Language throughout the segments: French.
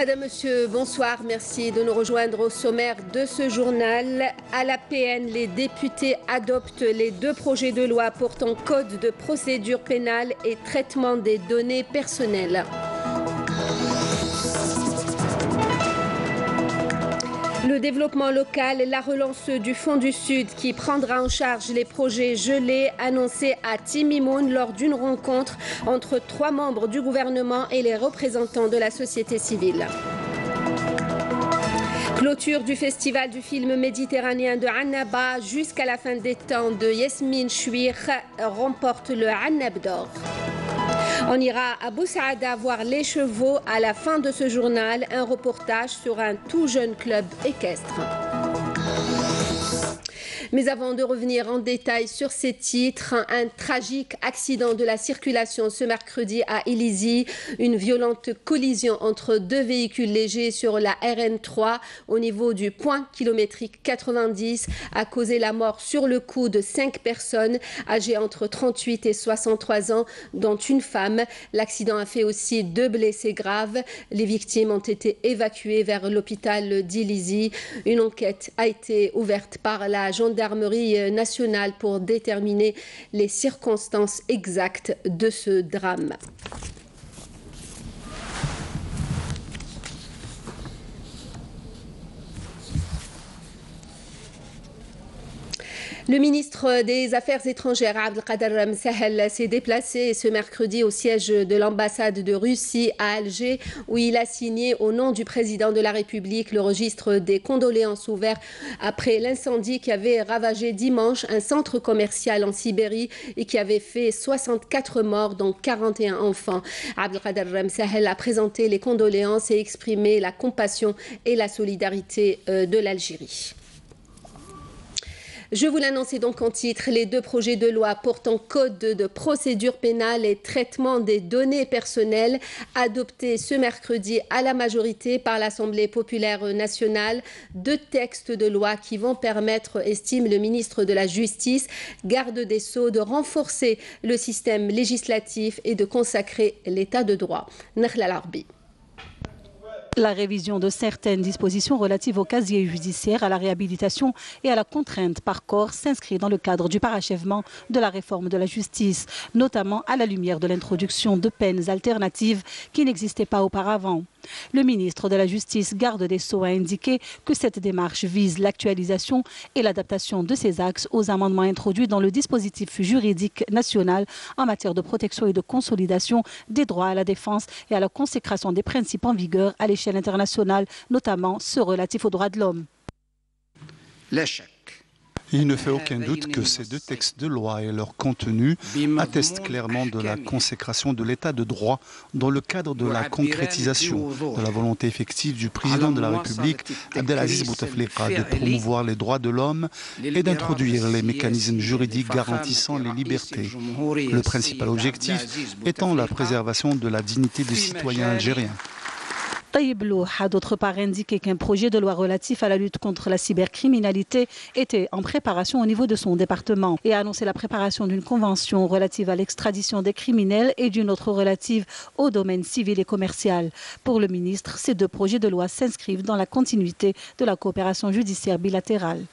Madame, Monsieur, bonsoir. Merci de nous rejoindre au sommaire de ce journal. À la PN, les députés adoptent les 2 projets de loi portant code de procédure pénale et traitement des données personnelles. Le développement local, la relance du Fonds du Sud qui prendra en charge les projets gelés annoncés à Timimoun lors d'une rencontre entre 3 membres du gouvernement et les représentants de la société civile. Clôture du festival du film méditerranéen de Annaba jusqu'à la fin des temps de Yasmine Chouir remporte le Annab d'or. On ira à Boussaada voir les chevaux à la fin de ce journal, un reportage sur un tout jeune club équestre. Mais avant de revenir en détail sur ces titres, un tragique accident de la circulation ce mercredi à Illizi. Une violente collision entre 2 véhicules légers sur la RN3 au niveau du point kilométrique 90 a causé la mort sur le coup de 5 personnes âgées entre 38 et 63 ans, dont une femme. L'accident a fait aussi 2 blessés graves. Les victimes ont été évacuées vers l'hôpital d'Illizi. Une enquête a été ouverte par la gendarmerie nationale pour déterminer les circonstances exactes de ce drame. Le ministre des Affaires étrangères, Abdelkader Msahel, s'est déplacé ce mercredi au siège de l'ambassade de Russie à Alger, où il a signé au nom du président de la République le registre des condoléances ouvert après l'incendie qui avait ravagé dimanche un centre commercial en Sibérie et qui avait fait 64 morts, dont 41 enfants. Abdelkader Msahel a présenté les condoléances et exprimé la compassion et la solidarité de l'Algérie. Je vous l'annonçais donc en titre, les 2 projets de loi portant code de procédure pénale et traitement des données personnelles adoptés ce mercredi à la majorité par l'Assemblée populaire nationale. 2 textes de loi qui vont permettre, estime le ministre de la Justice, garde des Sceaux, de renforcer le système législatif et de consacrer l'état de droit. Nakhla Larbi. La révision de certaines dispositions relatives au casier judiciaire, à la réhabilitation et à la contrainte par corps s'inscrit dans le cadre du parachèvement de la réforme de la justice, notamment à la lumière de l'introduction de peines alternatives qui n'existaient pas auparavant. Le ministre de la Justice, garde des Sceaux, a indiqué que cette démarche vise l'actualisation et l'adaptation de ces axes aux amendements introduits dans le dispositif juridique national en matière de protection et de consolidation des droits à la défense et à la consécration des principes en vigueur à l'échelle internationale, notamment ceux relatifs aux droits de l'homme. Il ne fait aucun doute que ces 2 textes de loi et leur contenu attestent clairement de la consécration de l'état de droit dans le cadre de la concrétisation de la volonté effective du président de la République, Abdelaziz Bouteflika, de promouvoir les droits de l'homme et d'introduire les mécanismes juridiques garantissant les libertés. Le principal objectif étant la préservation de la dignité des citoyens algériens. Taïb Loh a d'autre part indiqué qu'un projet de loi relatif à la lutte contre la cybercriminalité était en préparation au niveau de son département et a annoncé la préparation d'une convention relative à l'extradition des criminels et d'une autre relative au domaine civil et commercial. Pour le ministre, ces 2 projets de loi s'inscrivent dans la continuité de la coopération judiciaire bilatérale.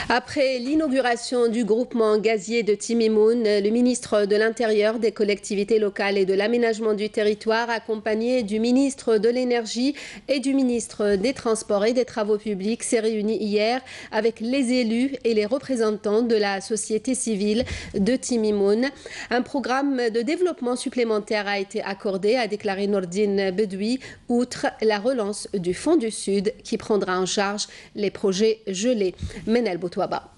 Après l'inauguration du groupement gazier de Timimoun, le ministre de l'Intérieur, des collectivités locales et de l'aménagement du territoire, accompagné du ministre de l'Énergie et du ministre des Transports et des Travaux publics, s'est réuni hier avec les élus et les représentants de la société civile de Timimoun. Un programme de développement supplémentaire a été accordé, a déclaré Nordine Bedoui, outre la relance du Fonds du Sud qui prendra en charge les projets gelés. Menel Boutouaba.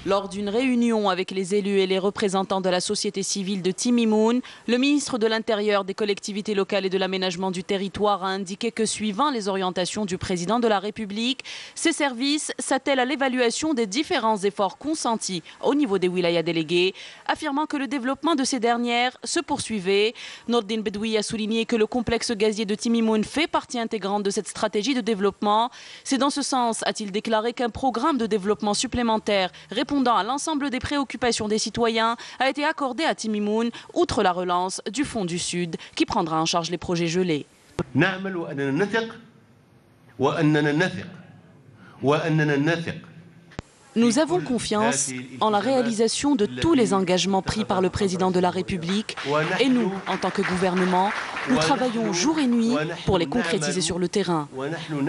Lors d'une réunion avec les élus et les représentants de la société civile de Timimoun, le ministre de l'Intérieur, des collectivités locales et de l'aménagement du territoire a indiqué que suivant les orientations du président de la République, ses services s'attellent à l'évaluation des différents efforts consentis au niveau des wilayas délégués, affirmant que le développement de ces dernières se poursuivait. Nordine Bedoui a souligné que le complexe gazier de Timimoun fait partie intégrante de cette stratégie de développement. C'est dans ce sens, a-t-il déclaré, qu'un programme de développement supplémentaire répondant à l'ensemble des préoccupations des citoyens a été accordé à Timimoun, outre la relance du Fonds du Sud qui prendra en charge les projets gelés. Nous avons confiance en la réalisation de tous les engagements pris par le président de la République et nous, en tant que gouvernement, nous travaillons jour et nuit pour les concrétiser sur le terrain.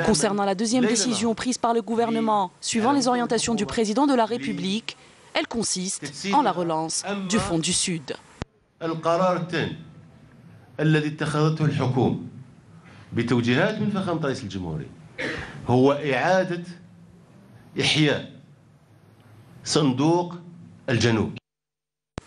Concernant la deuxième décision prise par le gouvernement, suivant les orientations du président de la République, elle consiste en la relance du Fonds du Sud.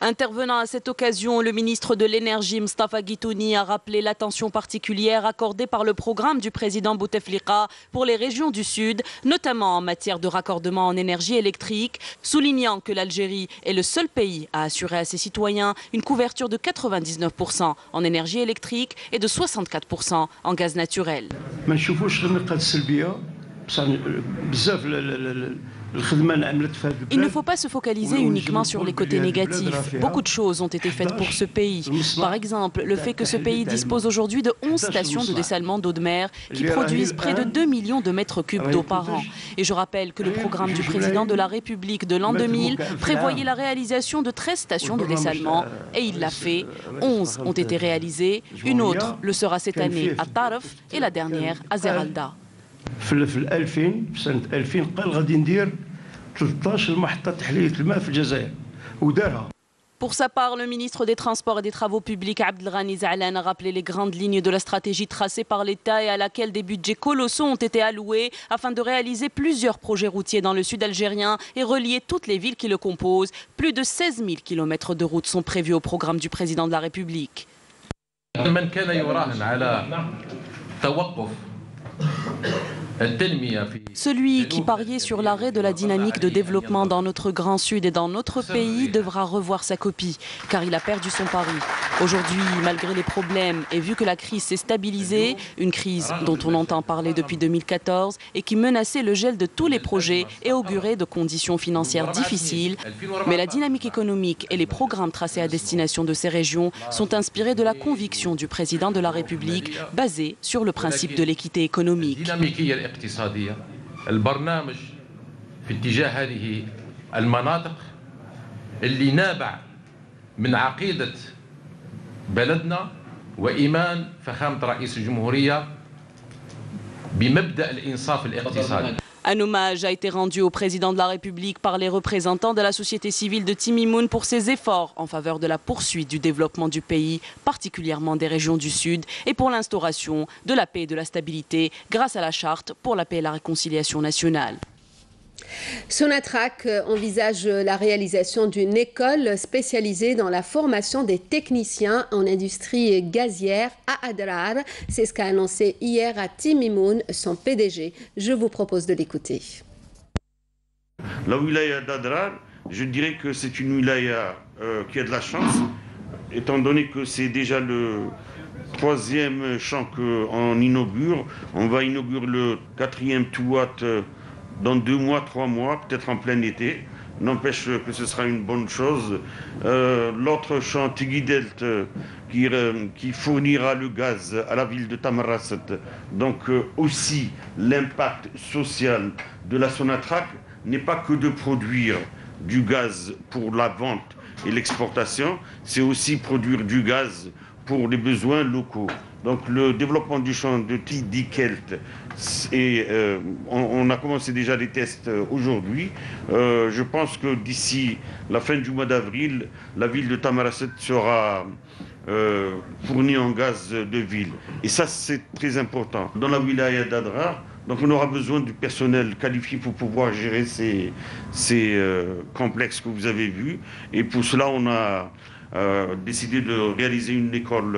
Intervenant à cette occasion, le ministre de l'Énergie, Mostafa Guitouni, a rappelé l'attention particulière accordée par le programme du président Bouteflika pour les régions du Sud, notamment en matière de raccordement en énergie électrique, soulignant que l'Algérie est le seul pays à assurer à ses citoyens une couverture de 99% en énergie électrique et de 64% en gaz naturel. Il ne faut pas se focaliser uniquement sur les côtés négatifs. Beaucoup de choses ont été faites pour ce pays. Par exemple, le fait que ce pays dispose aujourd'hui de 11 stations de dessalement d'eau de mer qui produisent près de 2 millions de mètres cubes d'eau par an. Et je rappelle que le programme du président de la République de l'an 2000 prévoyait la réalisation de 13 stations de dessalement et il l'a fait. 11 ont été réalisées. Une autre le sera cette année à Tarf et la dernière à Zeralda. في 2000 سنة 2000 قال غادي ندير 13 محطة تحلية الماء في الجزائر ودارها. Pour sa part, le ministre des Transports et des Travaux publics, Abdelghani Zahlan, a rappelé les grandes lignes de la stratégie tracée par l'État et à laquelle des budgets colossaux ont été alloués afin de réaliser plusieurs projets routiers dans le sud algérien et relier toutes les villes qui le composent. Plus de 16 000 kilomètres de routes sont prévus au programme du président de la République. Celui qui pariait sur l'arrêt de la dynamique de développement dans notre grand sud et dans notre pays devra revoir sa copie, car il a perdu son pari. Aujourd'hui, malgré les problèmes et vu que la crise s'est stabilisée, une crise dont on entend parler depuis 2014 et qui menaçait le gel de tous les projets et augurait de conditions financières difficiles, mais la dynamique économique et les programmes tracés à destination de ces régions sont inspirés de la conviction du président de la République, basée sur le principe de l'équité économique. الاقتصادية البرنامج في اتجاه هذه المناطق اللي نابع من عقيدة بلدنا وإيمان فخامة رئيس الجمهورية بمبدأ الإنصاف الاقتصادي. Un hommage a été rendu au président de la République par les représentants de la société civile de Timimoun pour ses efforts en faveur de la poursuite du développement du pays, particulièrement des régions du Sud, et pour l'instauration de la paix et de la stabilité grâce à la charte pour la paix et la réconciliation nationale. Sonatrach envisage la réalisation d'une école spécialisée dans la formation des techniciens en industrie gazière à Adrar. C'est ce qu'a annoncé hier à Timimoun son PDG. Je vous propose de l'écouter. La wilaya d'Adrar, je dirais que c'est une wilaya qui a de la chance, étant donné que c'est déjà le 3e champ qu'on inaugure. On va inaugurer le 4e Touat dans 2 mois, 3 mois, peut-être en plein été. N'empêche que ce sera une bonne chose. L'autre champ, Tigidelt, qui fournira le gaz à la ville de Tamarasset. Donc aussi l'impact social de la Sonatrach n'est pas que de produire du gaz pour la vente et l'exportation, c'est aussi produire du gaz pour les besoins locaux. Donc le développement du champ de Tigidelt, on a commencé déjà les tests aujourd'hui. Je pense que d'ici la fin du mois d'avril, la ville de Tamarasset sera fournie en gaz de ville. Et ça, c'est très important. Dans la wilaya d'Adrar, donc on aura besoin du personnel qualifié pour pouvoir gérer ces complexes que vous avez vus. Et pour cela, on a décidé de réaliser une école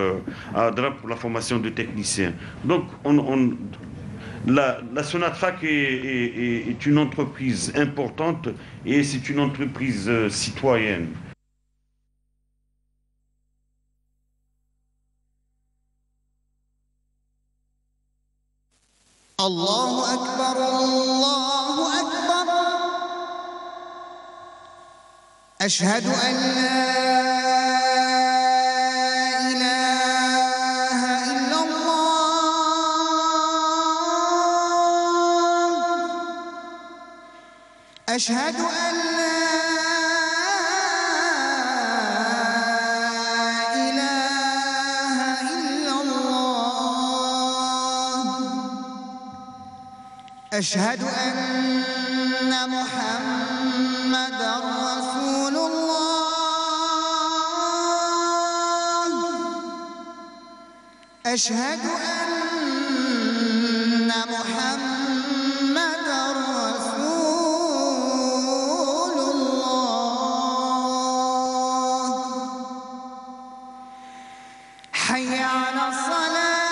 à Adrar pour la formation de techniciens. Donc la Sonatrach est une entreprise importante et c'est une entreprise citoyenne. Allahu Akbar, Allahu Akbar. Ashhadu an la ilaha illallah. أشهد أن لا إله إلا الله أشهد أن محمدًا رسول الله أشهد أن محمدًا رسول الله حي على الصلاة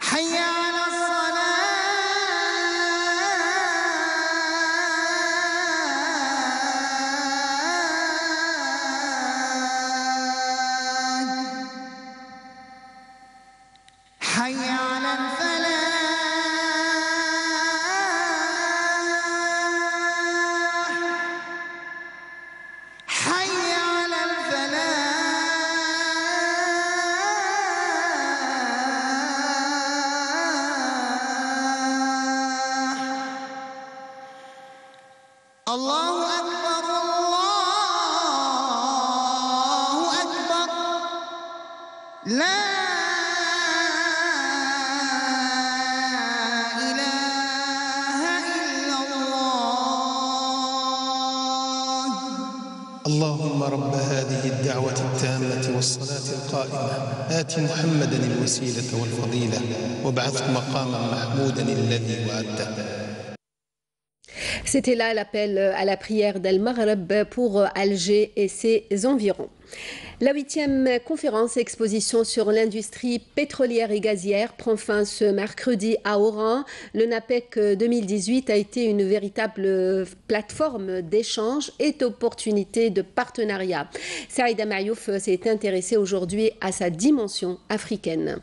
حي على الصلاة حي على الفلاح حي على الفلاح الله أكبر الله أكبر لا إله إلا الله اللهم رب هذه الدعوة التامة والصلاة القائمة آت محمدا الوسيلة والفضيلة وابعثه مقاما محمودا الذي وعدته. C'était là l'appel à la prière d'Al-Maghreb pour Alger et ses environs. La 8e conférence exposition sur l'industrie pétrolière et gazière prend fin ce mercredi à Oran. Le NAPEC 2018 a été une véritable plateforme d'échange et d'opportunités de partenariat. Saïda Mayouf s'est intéressé aujourd'hui à sa dimension africaine.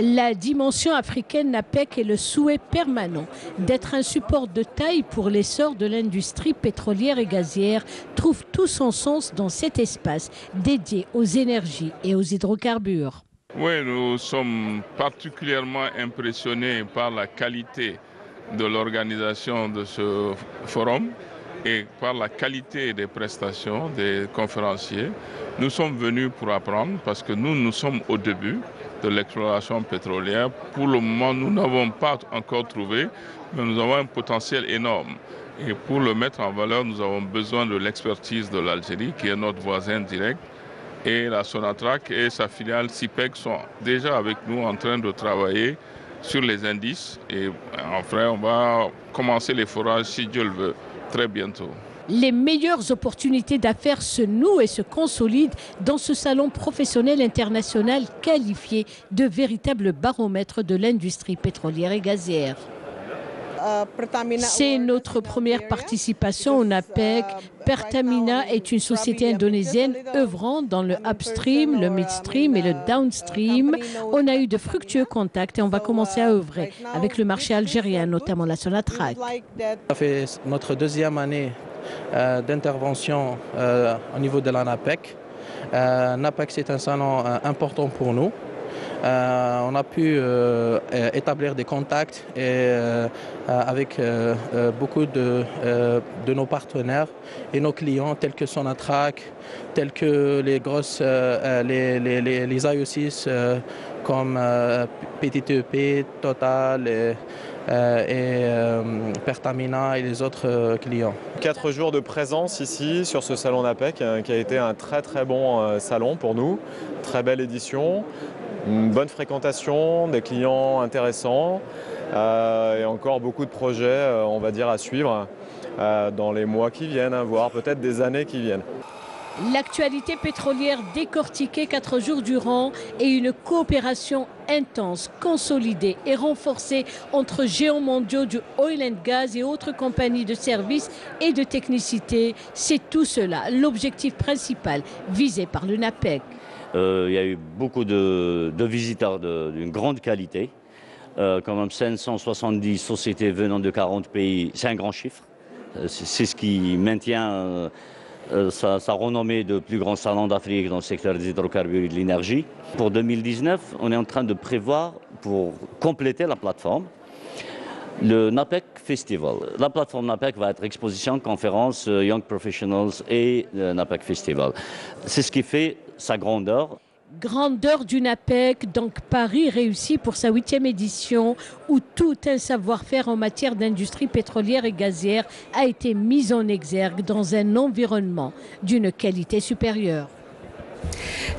La dimension africaine NAPEC est le souhait permanent d'être un support de taille pour l'essor de l'industrie pétrolière et gazière trouve tout son sens dans cet espace dédié aux énergies et aux hydrocarbures. Oui, nous sommes particulièrement impressionnés par la qualité de l'organisation de ce forum et par la qualité des prestations des conférenciers. Nous sommes venus pour apprendre parce que nous sommes au début de l'exploration pétrolière. Pour le moment, nous n'avons pas encore trouvé, mais nous avons un potentiel énorme. Et pour le mettre en valeur, nous avons besoin de l'expertise de l'Algérie, qui est notre voisin direct. Et la Sonatrach et sa filiale CIPEC sont déjà avec nous en train de travailler sur les indices. Et enfin, on va commencer les forages, si Dieu le veut, très bientôt. Les meilleures opportunités d'affaires se nouent et se consolident dans ce salon professionnel international qualifié de véritable baromètre de l'industrie pétrolière et gazière. C'est notre première participation au NAPEC. Pertamina est une société indonésienne œuvrant dans le upstream, le midstream et le downstream. On a eu de fructueux contacts et on va commencer à œuvrer avec le marché algérien, notamment la Sonatrach. Ça fait notre deuxième année d'intervention au niveau de la NAPEC. NAPEC, c'est un salon important pour nous. On a pu établir des contacts avec beaucoup de nos partenaires et nos clients tels que Sonatrach, tels que les grosses les IOCs comme PTTEP, Total et Pertamina et les autres clients. 4 jours de présence ici sur ce salon NAPEC qui a été un très bon salon pour nous, très belle édition. Une bonne fréquentation, des clients intéressants et encore beaucoup de projets, on va dire, à suivre dans les mois qui viennent, voire peut-être des années qui viennent. L'actualité pétrolière décortiquée 4 jours durant et une coopération intense, consolidée et renforcée entre géants mondiaux du oil and gas et autres compagnies de services et de technicité. C'est tout cela, l'objectif principal visé par le NAPEC. Il y a eu beaucoup de visiteurs d'une grande qualité, quand même 570 sociétés venant de 40 pays, c'est un grand chiffre. C'est ce qui maintient sa renommée de plus grand salon d'Afrique dans le secteur des hydrocarbures et de l'énergie. Pour 2019, on est en train de prévoir, pour compléter la plateforme, le NAPEC Festival. La plateforme NAPEC va être exposition, conférence, Young Professionals et NAPEC Festival. C'est ce qui fait sa grandeur. Grandeur du NAPEC, donc Paris réussi pour sa 8e édition où tout un savoir-faire en matière d'industrie pétrolière et gazière a été mis en exergue dans un environnement d'une qualité supérieure.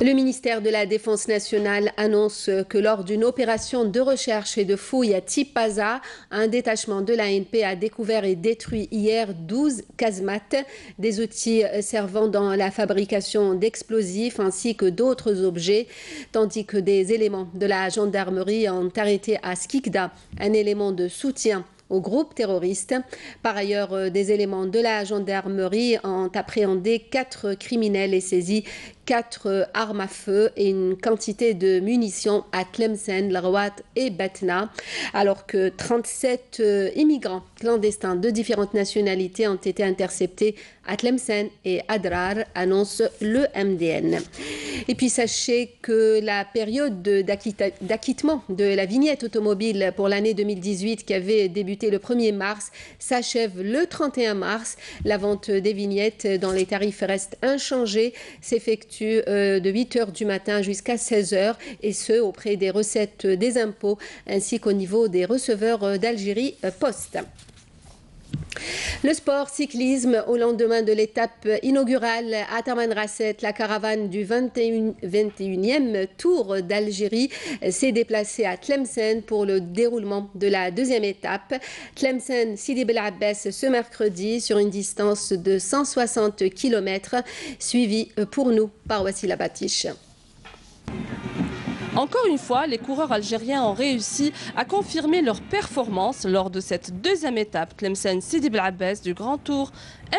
Le ministère de la Défense nationale annonce que lors d'une opération de recherche et de fouille à Tipaza, un détachement de l'ANP a découvert et détruit hier 12 casemates, des outils servant dans la fabrication d'explosifs ainsi que d'autres objets, tandis que des éléments de la gendarmerie ont arrêté à Skikda un élément de soutien au groupe terroriste. Par ailleurs, des éléments de la gendarmerie ont appréhendé 4 criminels et saisi 4 armes à feu et une quantité de munitions à Tlemcen, Larwat et Batna, alors que 37 immigrants clandestins de différentes nationalités ont été interceptés à Tlemcen et Adrar, annonce le MDN. Et puis sachez que la période d'acquittement de la vignette automobile pour l'année 2018 qui avait débuté le 1er mars s'achève le 31 mars. La vente des vignettes dont les tarifs restent inchangés s'effectue de 8h du matin jusqu'à 16h et ce auprès des recettes des impôts ainsi qu'au niveau des receveurs d'Algérie Poste. Le sport cyclisme, au lendemain de l'étape inaugurale à Tamanrasset, la caravane du 21e Tour d'Algérie s'est déplacée à Tlemcen pour le déroulement de la 2e étape. Tlemcen Sidi Bel Abbès ce mercredi sur une distance de 160 km, suivi pour nous par Wassila Batiche. Encore une fois, les coureurs algériens ont réussi à confirmer leur performance lors de cette 2e étape Tlemcen Sidi Bel Abbès du Grand Tour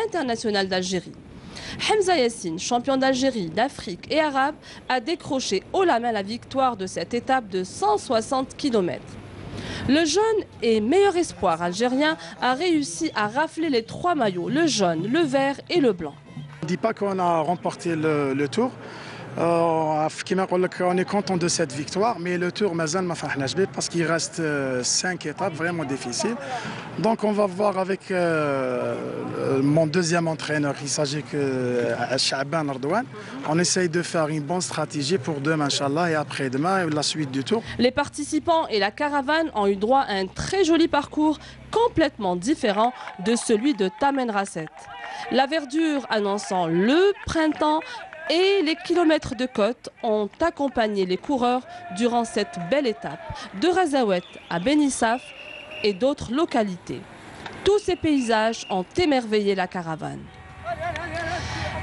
international d'Algérie. Hamza Yassine, champion d'Algérie, d'Afrique et arabe, a décroché haut la main la victoire de cette étape de 160 km. Le jaune et meilleur espoir algérien a réussi à rafler les 3 maillots, le jaune, le vert et le blanc. On ne dit pas qu'on a remporté le tour. On est content de cette victoire, mais le tour parce qu'il reste 5 étapes vraiment difficiles. Donc on va voir avec mon deuxième entraîneur, il s'agit de Chaban Ardouane. On essaye de faire une bonne stratégie pour demain, Inch'Allah, et après-demain, la suite du tour. Les participants et la caravane ont eu droit à un très joli parcours complètement différent de celui de Tamanrasset. La verdure annonçant le printemps et les kilomètres de côte ont accompagné les coureurs durant cette belle étape, de Razawet à Benissaf et d'autres localités. Tous ces paysages ont émerveillé la caravane.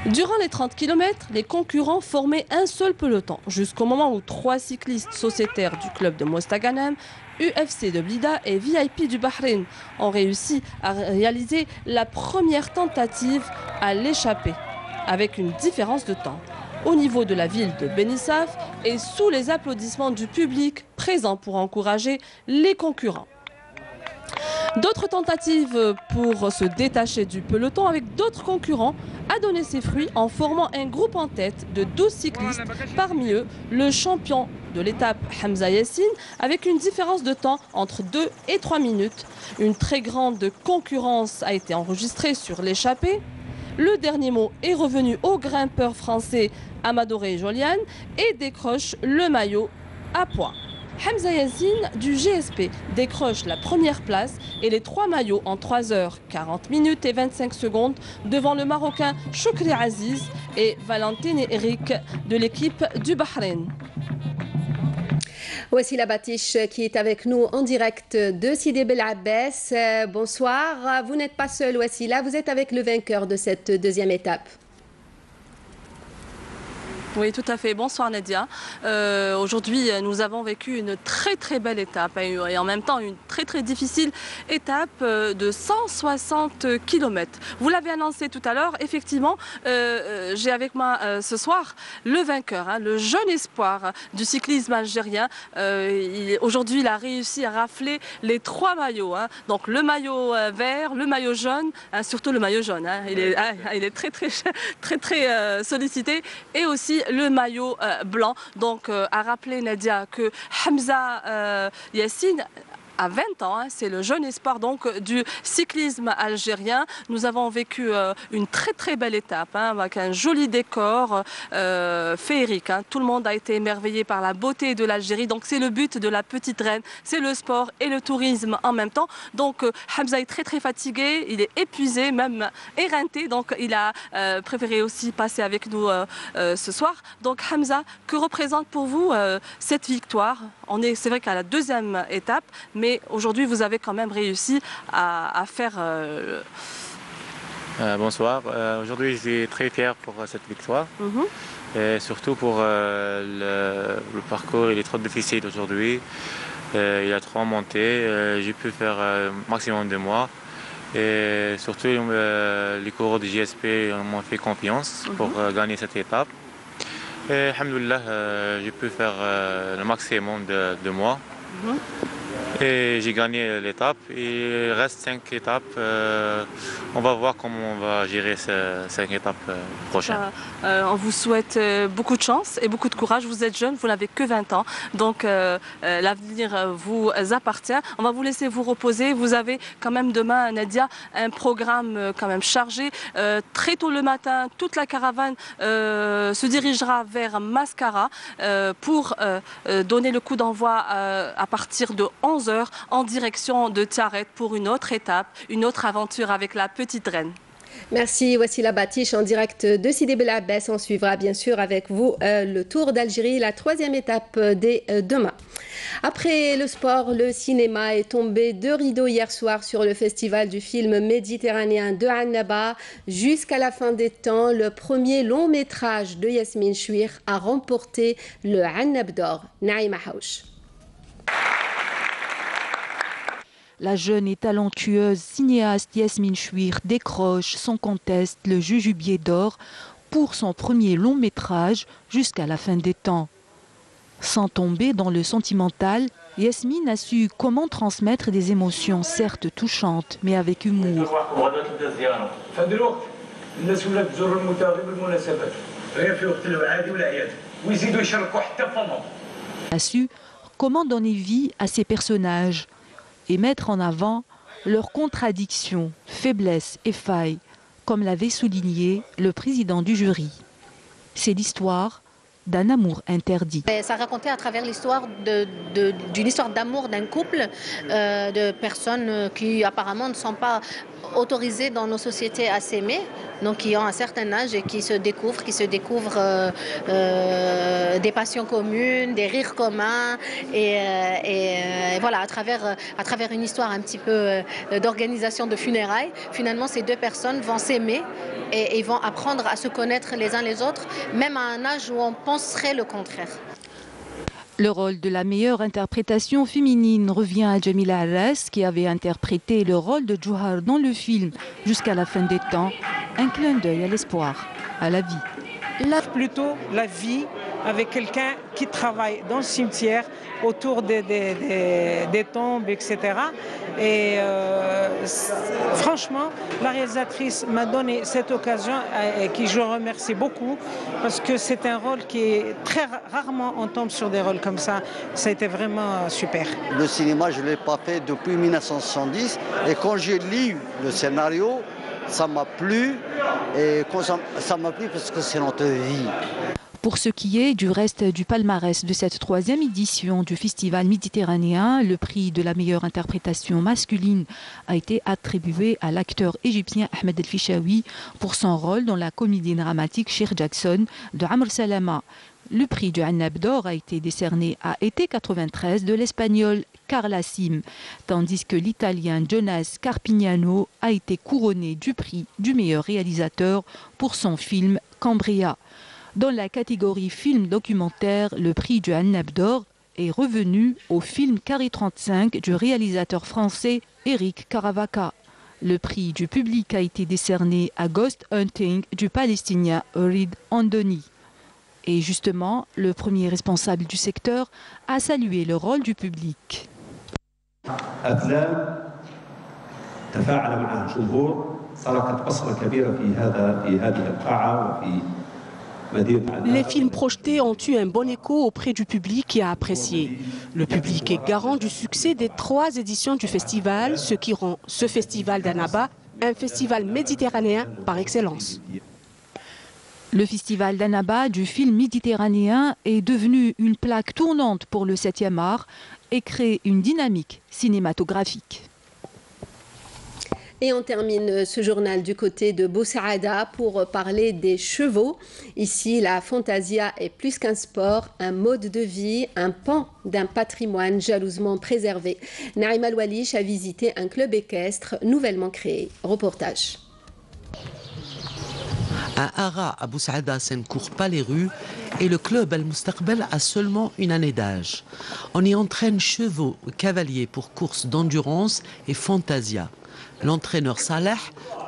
Durant les 30 km, les concurrents formaient un seul peloton, jusqu'au moment où 3 cyclistes sociétaires du club de Mostaganem, UFC de Blida et VIP du Bahreïn ont réussi à réaliser la première tentative à l'échapper, avec une différence de temps, au niveau de la ville de Benissaf et sous les applaudissements du public présent pour encourager les concurrents. D'autres tentatives pour se détacher du peloton avec d'autres concurrents a donné ses fruits en formant un groupe en tête de 12 cyclistes, parmi eux le champion de l'étape Hamza Yassine avec une différence de temps entre 2 et 3 minutes. Une très grande concurrence a été enregistrée sur l'échappée. Le dernier mot est revenu au grimpeur français Amadoré Jolian et décroche le maillot à poids. Hamza Yassine du GSP décroche la première place et les 3 maillots en 3 heures 40 minutes et 25 secondes devant le Marocain Choukri Aziz et Valentin Eric de l'équipe du Bahreïn. Wassila Batiche qui est avec nous en direct de Sidi Bel Abbès. Bonsoir, vous n'êtes pas seul Wassila, vous êtes avec le vainqueur de cette 2e étape. Oui, tout à fait. Bonsoir Nadia. Aujourd'hui, nous avons vécu une très belle étape et en même temps une très difficile étape de 160 km. Vous l'avez annoncé tout à l'heure, effectivement, j'ai avec moi ce soir le vainqueur, le jeune espoir du cyclisme algérien. Aujourd'hui, il a réussi à rafler les 3 maillots. Donc le maillot vert, le maillot jaune, surtout le maillot jaune. Il est très sollicité, et aussi le maillot blanc. Donc à rappeler Nadia que Hamza Yassine à 20 ans, c'est le jeune espoir donc du cyclisme algérien. Nous avons vécu une très belle étape avec un joli décor féerique. Tout le monde a été émerveillé par la beauté de l'Algérie. Donc c'est le but de la petite reine, c'est le sport et le tourisme en même temps. Donc Hamza est très fatigué, il est épuisé, même éreinté. Donc il a préféré aussi passer avec nous ce soir. Donc Hamza, que représente pour vous cette victoire? C'est vrai qu'à la 2e étape, mais aujourd'hui, vous avez quand même réussi à faire... Bonsoir. Aujourd'hui, je suis très fier pour cette victoire. Et surtout pour le parcours, il est trop difficile aujourd'hui. Il y a 3 montées. J'ai pu faire maximum de moi. Et surtout, les coureurs de JSP m'ont fait confiance pour gagner cette étape. Et alhamdoulilah, j'ai pu faire le maximum de moi. Et j'ai gagné l'étape. Il reste 5 étapes. On va voir comment on va gérer ces 5 étapes prochaines. On vous souhaite beaucoup de chance et beaucoup de courage. Vous êtes jeune, vous n'avez que 20 ans. Donc l'avenir vous appartient. On va vous laisser vous reposer. Vous avez quand même demain, Nadia, un programme quand même chargé. Très tôt le matin, toute la caravane se dirigera vers Mascara pour donner le coup d'envoi à partir de 11h en direction de Tiaret pour une autre étape, une autre aventure avec la petite reine. Merci Wassila Batiche en direct de Sidi Bel Abbès. On suivra bien sûr avec vous le Tour d'Algérie, la 3e étape dès demain. Après le sport, le cinéma est tombé de rideau hier soir sur le festival du film méditerranéen de Annaba. Jusqu'à la fin des temps, le premier long métrage de Yasmine Chouir a remporté le Annab d'or. Naïma Haouch. La jeune et talentueuse cinéaste Yasmine Chouir décroche sans conteste le Jujubier d'or pour son premier long métrage jusqu'à la fin des temps. Sans tomber dans le sentimental, Yasmine a su comment transmettre des émotions certes touchantes mais avec humour. A su comment donner vie à ses personnages et mettre en avant leurs contradictions, faiblesses et failles, comme l'avait souligné le président du jury. C'est l'histoire d'un amour interdit. Ça racontait à travers l'histoire d'une histoire d'amour d'un couple de personnes qui apparemment ne sont pas autorisées dans nos sociétés à s'aimer, donc qui ont un certain âge et qui se découvrent des passions communes, des rires communs et voilà, à travers une histoire un petit peu d'organisation de funérailles, finalement ces 2 personnes vont s'aimer et ils vont apprendre à se connaître les uns les autres, même à un âge où on penserait le contraire. Le rôle de la meilleure interprétation féminine revient à Jamila Arras, qui avait interprété le rôle de Djouhar dans le film jusqu'à la fin des temps. Un clin d'œil à l'espoir, à la vie. Plutôt la vie avec quelqu'un qui travaille dans le cimetière autour des tombes, etc. Et franchement, la réalisatrice m'a donné cette occasion et qui je remercie beaucoup parce que c'est un rôle qui est très rarement on tombe sur des rôles comme ça. Ça a été vraiment super. Le cinéma, je ne l'ai pas fait depuis 1970 et quand j'ai lu le scénario, ça m'a plu et ça m'a plu parce que c'est notre vie. Pour ce qui est du reste du palmarès de cette 3e édition du Festival méditerranéen, le prix de la meilleure interprétation masculine a été attribué à l'acteur égyptien Ahmed El Fishawi pour son rôle dans la comédie dramatique Cheikh Jackson de Amr Salama. Le prix du Annab d'or a été décerné à Été 93 de l'espagnol Carla Sim, tandis que l'italien Jonas Carpignano a été couronné du prix du meilleur réalisateur pour son film Cambria. Dans la catégorie film documentaire, le prix du Annab d'or est revenu au film Carré 35 du réalisateur français Eric Caravaca. Le prix du public a été décerné à Ghost Hunting du Palestinien Reed Andoni. Et justement, le premier responsable du secteur a salué le rôle du public. Les films projetés ont eu un bon écho auprès du public qui a apprécié. Le public est garant du succès des 3 éditions du festival, ce qui rend ce festival d'Annaba un festival méditerranéen par excellence. Le festival d'Annaba du film méditerranéen est devenu une plaque tournante pour le 7e art et crée une dynamique cinématographique. Et on termine ce journal du côté de Boussaada pour parler des chevaux. Ici, la fantasia est plus qu'un sport, un mode de vie, un pan d'un patrimoine jalousement préservé. Naïm Al-Walish a visité un club équestre nouvellement créé. Reportage. Un hara à Boussaada, ça ne court pas les rues et le club Al-Mustaqbal a seulement une année d'âge. On y entraîne chevaux, cavaliers pour courses d'endurance et fantasia. L'entraîneur Salah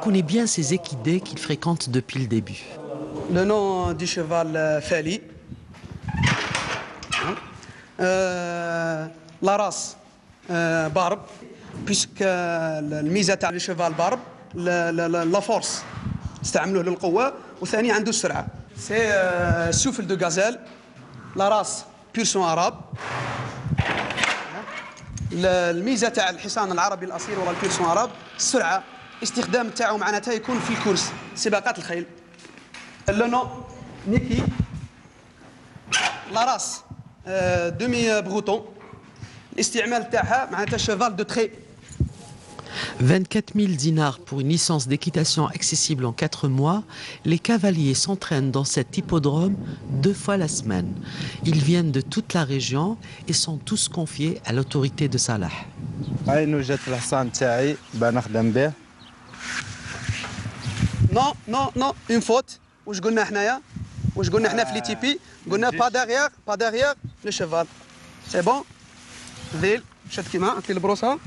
connaît bien ses équidés qu'il fréquente depuis le début. Le nom du cheval Fali. La race Barbe, puisque le mise du cheval Barbe, la force, استعملوه للقوة وثاني عنده السرعة. C'est souffle de gazelle, la race pur sang arabe. الميزه تاع الحصان العربي الاصيل ولا البيرسون عرب السرعه استخدام تاعو معناتها يكون في الكورس سباقات الخيل لونو نيكي لا راس دومي بروتون الاستعمال تاعها معناتها شيفال دو تري 24 000 dinars pour une licence d'équitation accessible en 4 mois, les cavaliers s'entraînent dans cet hippodrome 2 fois la semaine. Ils viennent de toute la région et sont tous confiés à l'autorité de Salah. Non, une faute. واش قلنا حنايا واش قلنا حنا في لي تي بي قلنا با ديغيغ لو شيفال سي بون ذيل شد كيما انت البروسه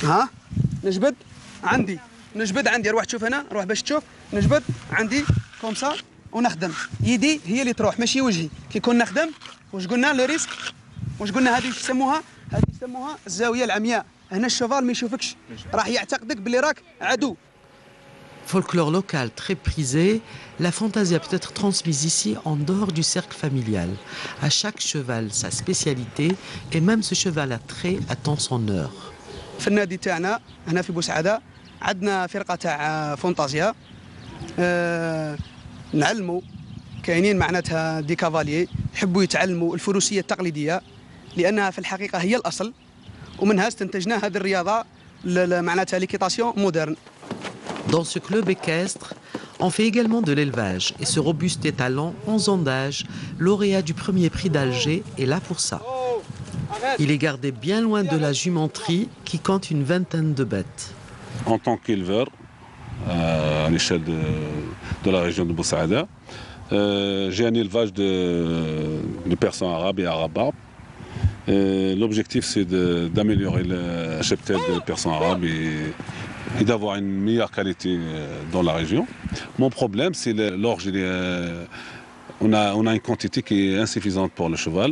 ها نجبد عندي روح تشوف هنا روح باش تشوف نجبد عندي كوم سا ونخدم يدي هي اللي تروح ماشي وجهي كي كون نخدم واش قلنا لو ريسك واش قلنا هذه يسموها الزاويه العمياء هنا الشوفال ما يشوفكش راح يعتقدك بلي راك عدو. Folklore local très prisé, la fantasia peut être transmise ici en dehors du cercle familial. À chaque cheval sa spécialité et même ce cheval à trait attend son heure. في النادي تاعنا هنا في بوسعادة عندنا فرقة تاع فانتازيا نعلموا كاينين معناتها دي كافاليي يحبوا يتعلموا الفروسية التقليدية لأنها في الحقيقة هي الأصل ومنها استنتجنا هذه الرياضة معناتها ليكيتاسيون مودرن. Dans ce club équestre, on fait également de l'élevage et ce robuste étalon, 11 ans d'âge, lauréat du premier prix d'Alger, est là pour ça. Il est gardé bien loin de la jumenterie qui compte une vingtaine de bêtes. En tant qu'éleveur, à l'échelle de la région de Boussaada, j'ai un élevage de persans arabes et arabes barbes. L'objectif, c'est d'améliorer le cheptel des persans arabes et d'avoir une meilleure qualité dans la région. Mon problème, c'est l'orge. On a une quantité qui est insuffisante pour le cheval.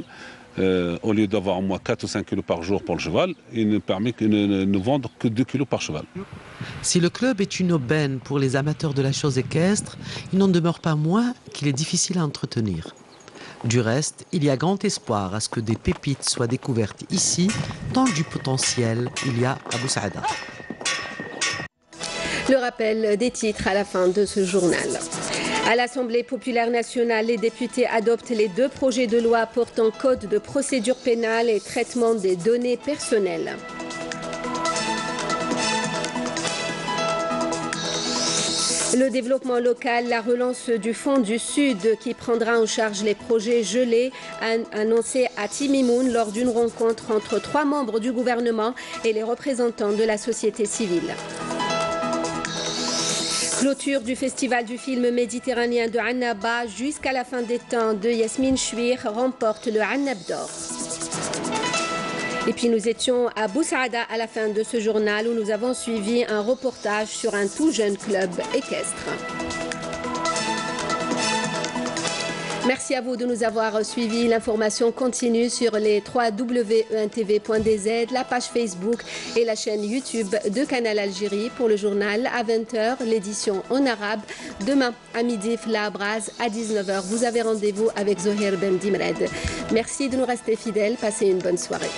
Au lieu d'avoir au moins 4 ou 5 kilos par jour pour le cheval, il ne permet de ne vendre que 2 kilos par cheval. Si le club est une aubaine pour les amateurs de la chose équestre, il n'en demeure pas moins qu'il est difficile à entretenir. Du reste, il y a grand espoir à ce que des pépites soient découvertes ici, tant que du potentiel il y a à Boussaada. Le rappel des titres à la fin de ce journal. À l'Assemblée populaire nationale, les députés adoptent les 2 projets de loi portant code de procédure pénale et traitement des données personnelles. Le développement local, la relance du Fonds du Sud qui prendra en charge les projets gelés, annoncé à Timimoun lors d'une rencontre entre 3 membres du gouvernement et les représentants de la société civile. Clôture du festival du film méditerranéen de Annaba jusqu'à la fin des temps de Yasmine Chouir remporte le Annab d'or. Et puis nous étions à Boussaada à la fin de ce journal où nous avons suivi un reportage sur un tout jeune club équestre. Merci à vous de nous avoir suivis. L'information continue sur les www.entv.dz, la page Facebook et la chaîne YouTube de Canal Algérie pour le journal à 20h, l'édition en arabe. Demain à midi, Fla Braz à 19h. Vous avez rendez-vous avec Zohir Ben Dimred. Merci de nous rester fidèles. Passez une bonne soirée.